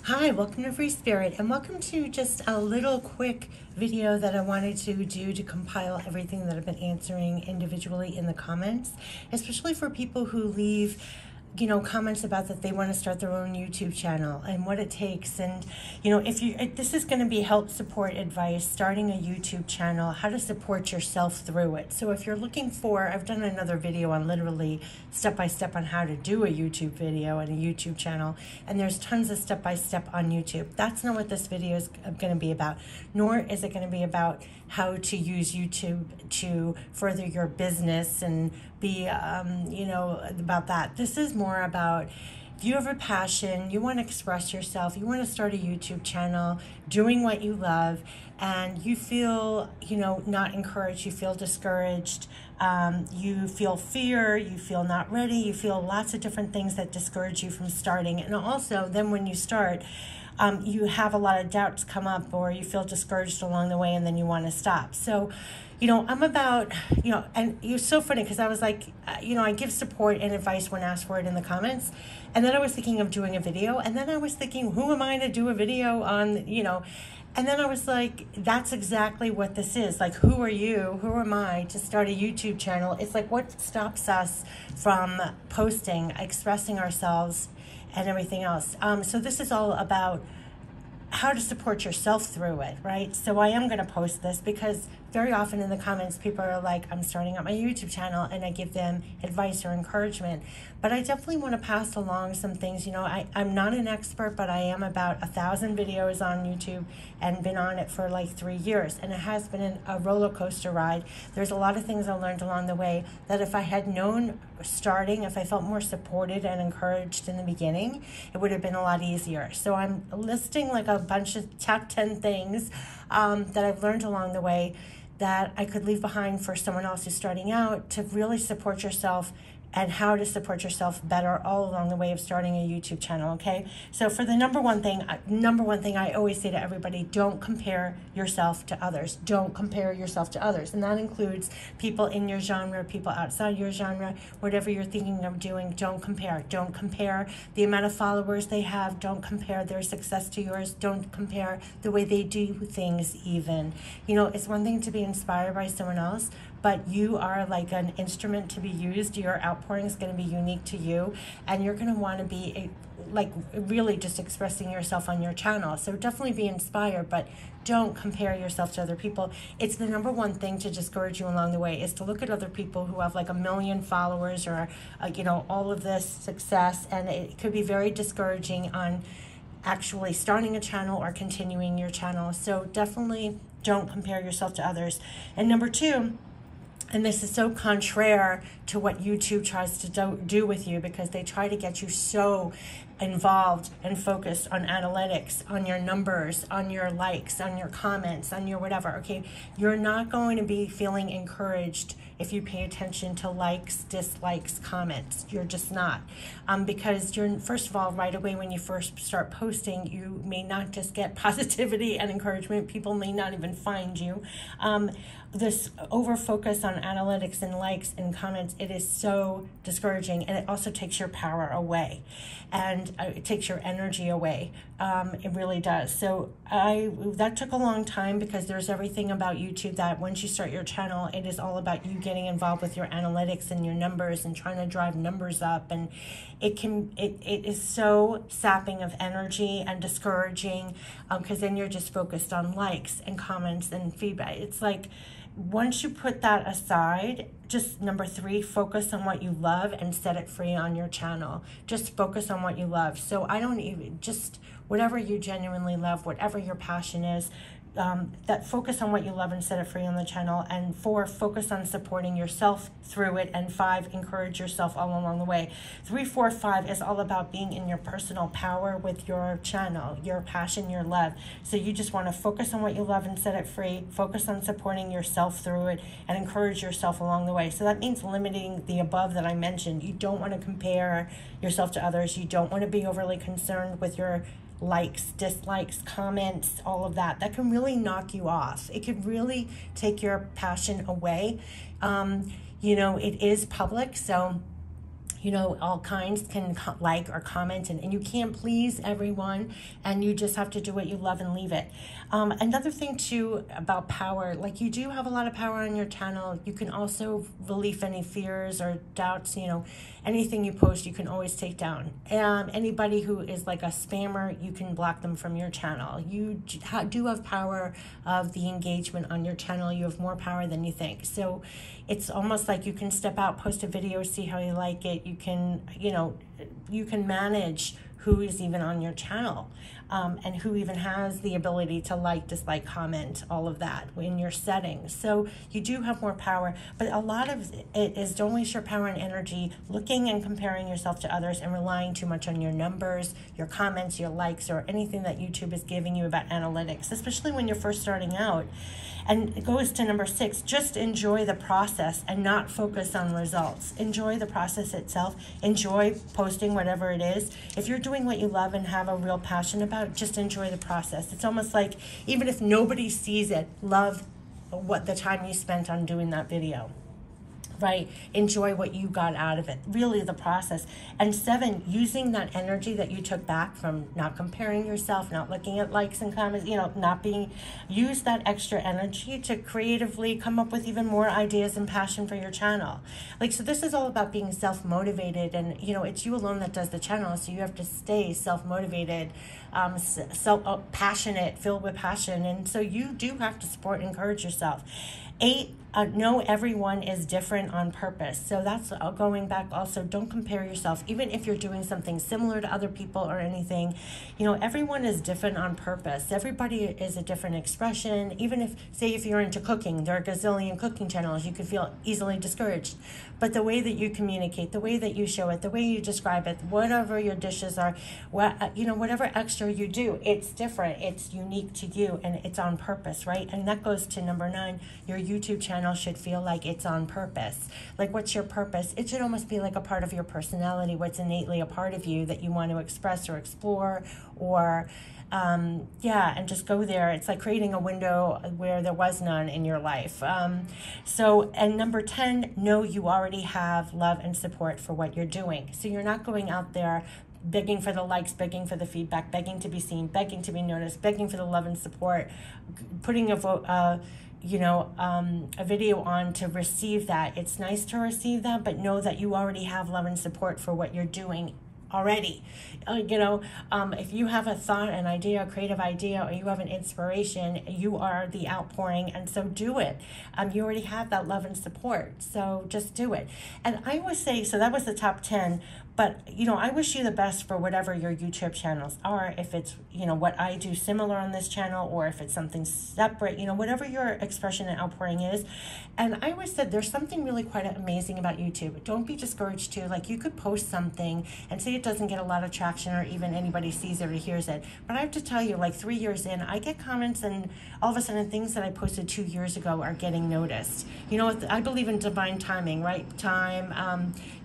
Hi, welcome to Free Spirit, and welcome to just a little quick video that I wanted to do to compile everything that I've been answering individually in the comments, especially for people who leave comments about that they want to start their own YouTube channel and what it takes. And if this is going to be help, support, advice, starting a YouTube channel, how to support yourself through it. So if you're looking for, I've done another video on literally step-by-step on how to do a YouTube video and a YouTube channel, and there's tons of step-by-step on YouTube. That's not what this video is going to be about, nor is it going to be about how to use YouTube to further your business and be, about that. This is more about if you have a passion, you want to express yourself, you want to start a YouTube channel, doing what you love, and you feel, not encouraged, you feel discouraged, you feel fear, you feel not ready, you feel lots of different things that discourage you from starting. And also, then when you start, you have a lot of doubts come up, or you feel discouraged along the way, and then you want to stop. So, I'm about, and you're so funny because I was like, I give support and advice when asked for it in the comments. And then I was thinking of doing a video. And then I was thinking, who am I to do a video on, and then I was like, that's exactly what this is. Like, who are you? Who am I to start a YouTube channel? It's like, what stops us from posting, expressing ourselves, and everything else. So this is all about how to support yourself through it, right? So I am going to post this because very often in the comments, people are like, I'm starting up my YouTube channel, and I give them advice or encouragement. But I definitely want to pass along some things. I'm not an expert, but I am about 1,000 videos on YouTube and been on it for like 3 years. And it has been a roller coaster ride. There's a lot of things I learned along the way that if I had known starting, if I felt more supported and encouraged in the beginning, it would have been a lot easier. So I'm listing like a bunch of top 10 things that I've learned along the way that I could leave behind for someone else who's starting out to really support yourself, and how to support yourself better all along the way of starting a YouTube channel, okay? So for the number one thing I always say to everybody, don't compare yourself to others. Don't compare yourself to others. And that includes people in your genre, people outside your genre, whatever you're thinking of doing, don't compare. Don't compare the amount of followers they have. Don't compare their success to yours. Don't compare the way they do things even. It's one thing to be inspired by someone else, but you are like an instrument to be used. Your outpouring is going to be unique to you, and you're going to want to be really just expressing yourself on your channel. So definitely be inspired, but don't compare yourself to other people. It's the number one thing to discourage you along the way, is to look at other people who have like 1 million followers or, all of this success, and it could be very discouraging on actually starting a channel or continuing your channel. So definitely don't compare yourself to others. And number two, and this is so contrary to what YouTube tries to do with you, because they try to get you so involved and focused on analytics, on your numbers, on your likes, on your comments, on your whatever, okay? You're not going to be feeling encouraged if you pay attention to likes, dislikes, comments. You're just not. Because you're, first of all, right away when you first start posting, you may not just get positivity and encouragement. People may not even find you. This over-focus on analytics and likes and comments, it is so discouraging, and it also takes your power away, and it takes your energy away. It really does. So that took a long time, because there's everything about YouTube that once you start your channel, it is all about you getting involved with your analytics and your numbers and trying to drive numbers up, and it is so sapping of energy and discouraging, because then you're just focused on likes and comments and feedback. It's like, once you put that aside, just number 3, focus on what you love and set it free on your channel. Just focus on what you love. So I don't even, just whatever you genuinely love, whatever your passion is, that focus on what you love and set it free on the channel. And 4, focus on supporting yourself through it. And 5, encourage yourself all along the way. 3, 4, 5 is all about being in your personal power with your channel, your passion, your love. So you just want to focus on what you love and set it free, focus on supporting yourself through it, and encourage yourself along the way. So that means limiting the above that I mentioned. You don't want to compare yourself to others. You don't want to be overly concerned with your likes, dislikes, comments, all of that. That can really knock you off. It could really take your passion away. It is public, so all kinds can like or comment, and you can't please everyone, and you just have to do what you love and leave it. Another thing too about power, like you do have a lot of power on your channel. You can also relieve any fears or doubts, anything you post, you can always take down. Anybody who is like a spammer, you can block them from your channel. You do have power of the engagement on your channel. You have more power than you think. So it's almost like you can step out, post a video, see how you like it. You can, you can manage who is even on your channel, and who even has the ability to like, dislike, comment, all of that in your settings. So you do have more power, but a lot of it is don't waste your power and energy looking and comparing yourself to others and relying too much on your numbers, your comments, your likes, or anything that YouTube is giving you about analytics, especially when you're first starting out. And it goes to number 6, just enjoy the process and not focus on results. Enjoy the process itself. Enjoy posting whatever it is. If you're doing what you love and have a real passion about, just enjoy the process. It's almost like, even if nobody sees it, love what the time you spent on doing that video. Right? Enjoy what you got out of it, really the process. And 7, using that energy that you took back from not comparing yourself, not looking at likes and comments, use that extra energy to creatively come up with even more ideas and passion for your channel. So this is all about being self-motivated, and it's you alone that does the channel, so you have to stay self-motivated, passionate, filled with passion, and so you do have to support and encourage yourself. 8, know everyone is different on purpose. So that's going back also, don't compare yourself. Even if you're doing something similar to other people or anything, everyone is different on purpose. Everybody is a different expression. Even if you're into cooking, there are a gazillion cooking channels, you could feel easily discouraged. But the way that you communicate, the way that you show it, the way you describe it, whatever your dishes are, whatever extra you do, it's different, it's unique to you, and it's on purpose, right? And that goes to number 9, your YouTube channel should feel like it's on purpose. Like, what's your purpose? It should almost be like a part of your personality, what's innately a part of you that you want to express or explore, or and just go there. It's like creating a window where there was none in your life. And number 10, know you already have love and support for what you're doing. So you're not going out there begging for the likes, begging for the feedback, begging to be seen, begging to be noticed, begging for the love and support, putting a video on to receive that. It's nice to receive that, but know that you already have love and support for what you're doing already. If you have a thought, an idea, a creative idea, or you have an inspiration, you are the outpouring, and so do it. You already have that love and support, so just do it. And I would say, so that was the top 10, but I wish you the best for whatever your YouTube channels are. If it's what I do similar on this channel, or if it's something separate, whatever your expression and outpouring is. And I always said there's something really quite amazing about YouTube. Don't be discouraged too. Like, you could post something and say it doesn't get a lot of traction, or even anybody sees it or hears it, but I have to tell you, like 3 years in, I get comments, and all of a sudden things that I posted 2 years ago are getting noticed. I believe in divine timing, right?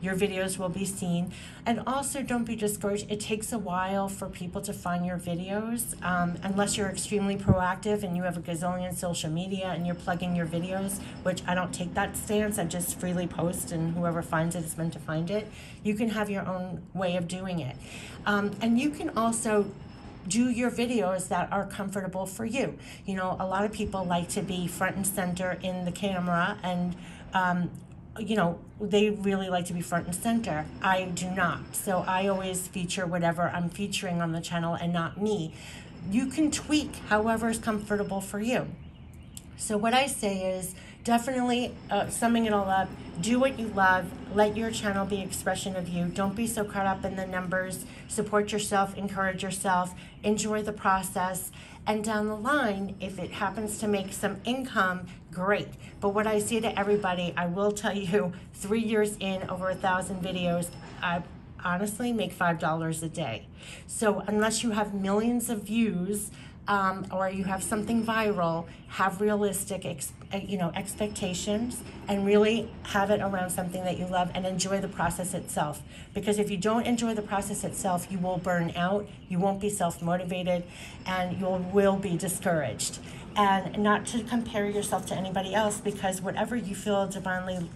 Your videos will be seen. And also, don't be discouraged. It takes a while for people to find your videos, unless you're extremely proactive and you have a gazillion social media and you're plugging your videos, which I don't take that stance. I just freely post, and whoever finds it is meant to find it. You can have your own way of doing it. And you can also do your videos that are comfortable for you. A lot of people like to be front and center in the camera, and they really like to be front and center. I do not. So I always feature whatever I'm featuring on the channel and not me. You can tweak however is comfortable for you. So what I say is, definitely, summing it all up, do what you love. Let your channel be an expression of you. Don't be so caught up in the numbers. Support yourself, encourage yourself, enjoy the process. And down the line, if it happens to make some income, great. But what I say to everybody, I will tell you, 3 years in, over 1,000 videos, I honestly make $5 a day. So unless you have millions of views, or you have something viral, have realistic expectations, and really have it around something that you love, and enjoy the process itself. Because if you don't enjoy the process itself, you will burn out, you won't be self-motivated, and you will be discouraged. And not to compare yourself to anybody else, because whatever you feel divinely,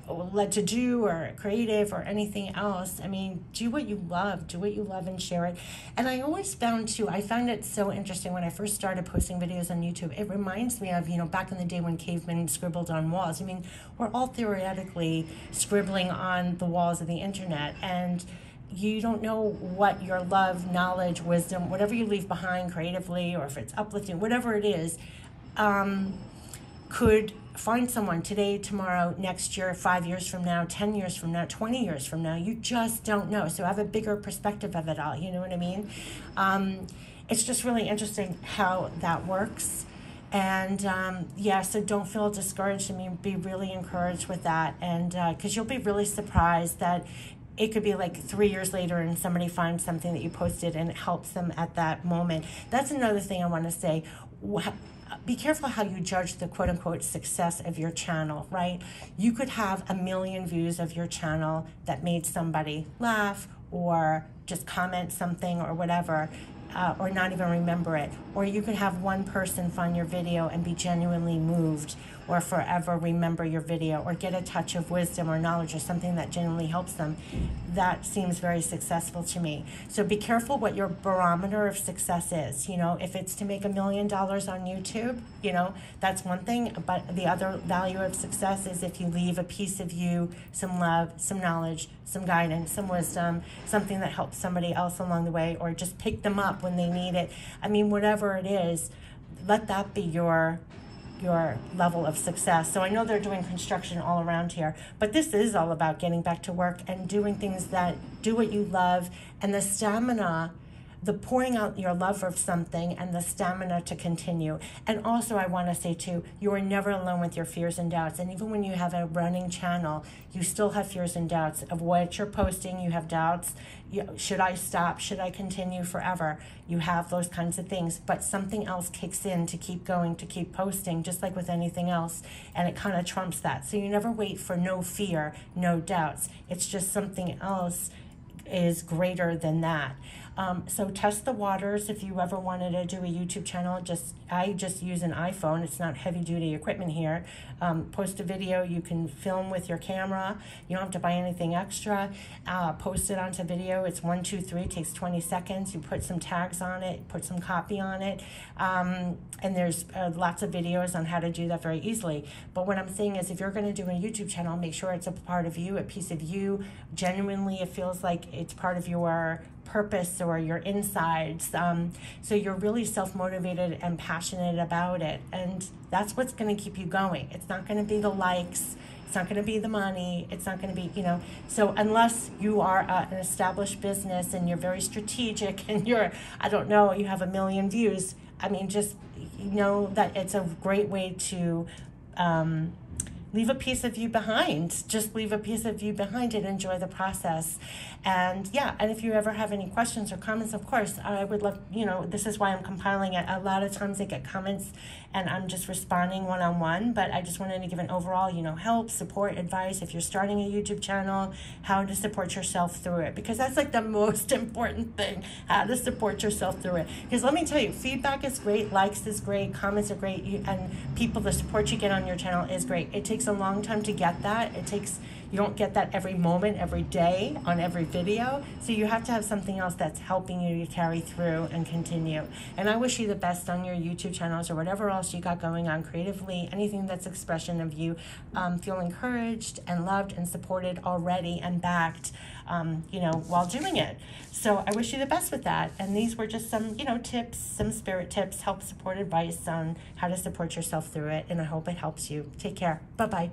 led to do, or creative, or anything else. I mean, do what you love, and share it. And I always found too, I found it so interesting when I first started posting videos on YouTube. It reminds me of, back in the day when cavemen scribbled on walls. I mean, we're all theoretically scribbling on the walls of the internet, and you don't know what your love, knowledge, wisdom, whatever you leave behind creatively, or if it's uplifting, whatever it is, could find someone today, tomorrow, next year, 5 years from now, 10 years from now, 20 years from now. You just don't know. So have a bigger perspective of it all. You know what I mean? It's just really interesting how that works. And so don't feel discouraged. I mean, be really encouraged with that. And because you'll be really surprised that it could be like 3 years later and somebody finds something that you posted and it helps them at that moment. That's another thing I want to say. Be careful how you judge the quote-unquote success of your channel, right? You could have 1 million views of your channel that made somebody laugh or just comment something or whatever, or not even remember it. Or you could have one person find your video and be genuinely moved, or forever remember your video, or get a touch of wisdom or knowledge or something that genuinely helps them. That seems very successful to me. So be careful what your barometer of success is. If it's to make $1 million on YouTube, that's one thing. But the other value of success is if you leave a piece of you, some love, some knowledge, some guidance, some wisdom, something that helps somebody else along the way, or just pick them up when they need it. I mean, whatever it is, let that be your level of success. So I know they're doing construction all around here, but this is all about getting back to work and doing things that do what you love, and the stamina, the pouring out your love of something, and the stamina to continue. And also I want to say too, you are never alone with your fears and doubts. And even when you have a running channel, you still have fears and doubts of what you're posting. You have doubts. Should I stop? Should I continue forever? You have those kinds of things, but something else kicks in to keep going, to keep posting, just like with anything else, and it kind of trumps that. So you never wait for no fear, no doubts. It's just something else is greater than that. So test the waters. If you ever wanted to do a YouTube channel, I just use an iPhone. It's not heavy duty equipment here. Post a video. You can film with your camera. You don't have to buy anything extra. Post it onto video. It's 1, 2, 3. It takes 20 seconds. You put some tags on it, put some copy on it. And there's lots of videos on how to do that very easily. But what I'm saying is, if you're going to do a YouTube channel, make sure it's a part of you, a piece of you. Genuinely, it feels like it's part of your purpose or your insides. So you're really self-motivated and passionate about it. And that's what's going to keep you going. It's not going to be the likes. It's not going to be the money. It's not going to be, so unless you are an established business and you're very strategic and you have 1 million views, I mean, just know that it's a great way to leave a piece of you behind. Just leave a piece of you behind and enjoy the process. And and if you ever have any questions or comments, of course, I would love, this is why I'm compiling it. A lot of times I get comments and I'm just responding one-on-one, but I just wanted to give an overall, help, support, advice. If you're starting a YouTube channel, how to support yourself through it, because that's like the most important thing, how to support yourself through it. Because let me tell you, feedback is great, likes is great, comments are great, and the support you get on your channel is great. It takes a long time to get that. You don't get that every moment, every day, on every video. So you have to have something else that's helping you to carry through and continue. And I wish you the best on your YouTube channels or whatever else you got going on creatively, anything that's expression of you. Feel encouraged and loved and supported already and backed, while doing it. So I wish you the best with that. And these were just some, tips, some spirit tips, help, support, advice on how to support yourself through it. And I hope it helps you. Take care. Bye-bye.